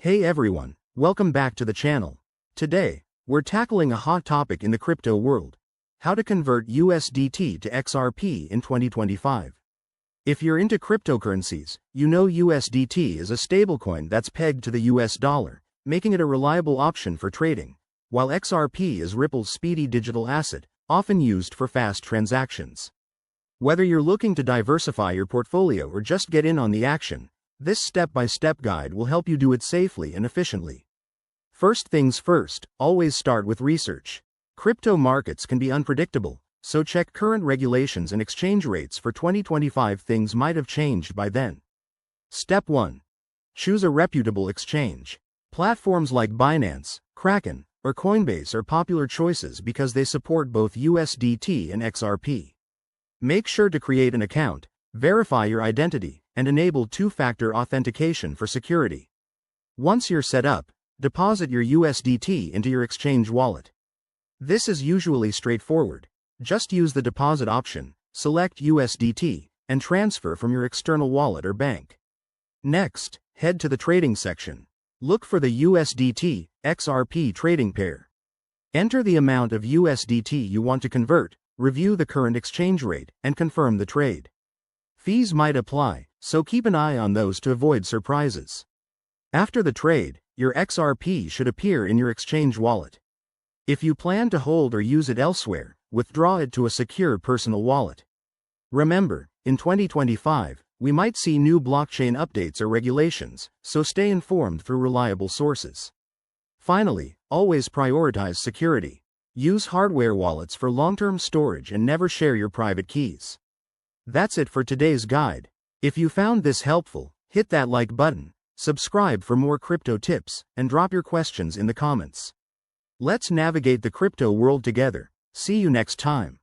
Hey everyone, welcome back to the channel. Today, we're tackling a hot topic in the crypto world: how to convert USDT to XRP in 2025. If you're into cryptocurrencies, you know USDT is a stablecoin that's pegged to the US dollar, making it a reliable option for trading, while XRP is Ripple's speedy digital asset, often used for fast transactions. Whether you're looking to diversify your portfolio or just get in on the action, this step-by-step guide will help you do it safely and efficiently. First things first, always start with research. Crypto markets can be unpredictable, so check current regulations and exchange rates for 2025. Things might have changed by then. Step 1. Choose a reputable exchange. Platforms like Binance, Kraken, or Coinbase are popular choices because they support both USDT and XRP. Make sure to create an account, verify your identity, and enable two-factor authentication for security. Once you're set up, deposit your USDT into your exchange wallet. This is usually straightforward. Just use the deposit option, select USDT, and transfer from your external wallet or bank. Next, head to the trading section. Look for the USDT XRP trading pair. Enter the amount of USDT you want to convert, review the current exchange rate, and confirm the trade. Fees might apply, so keep an eye on those to avoid surprises. After the trade, your XRP should appear in your exchange wallet. If you plan to hold or use it elsewhere, withdraw it to a secure personal wallet. Remember, in 2025, we might see new blockchain updates or regulations, so stay informed through reliable sources. Finally, always prioritize security. Use hardware wallets for long-term storage and never share your private keys. That's it for today's guide. If you found this helpful, hit that like button, subscribe for more crypto tips, and drop your questions in the comments. Let's navigate the crypto world together. See you next time.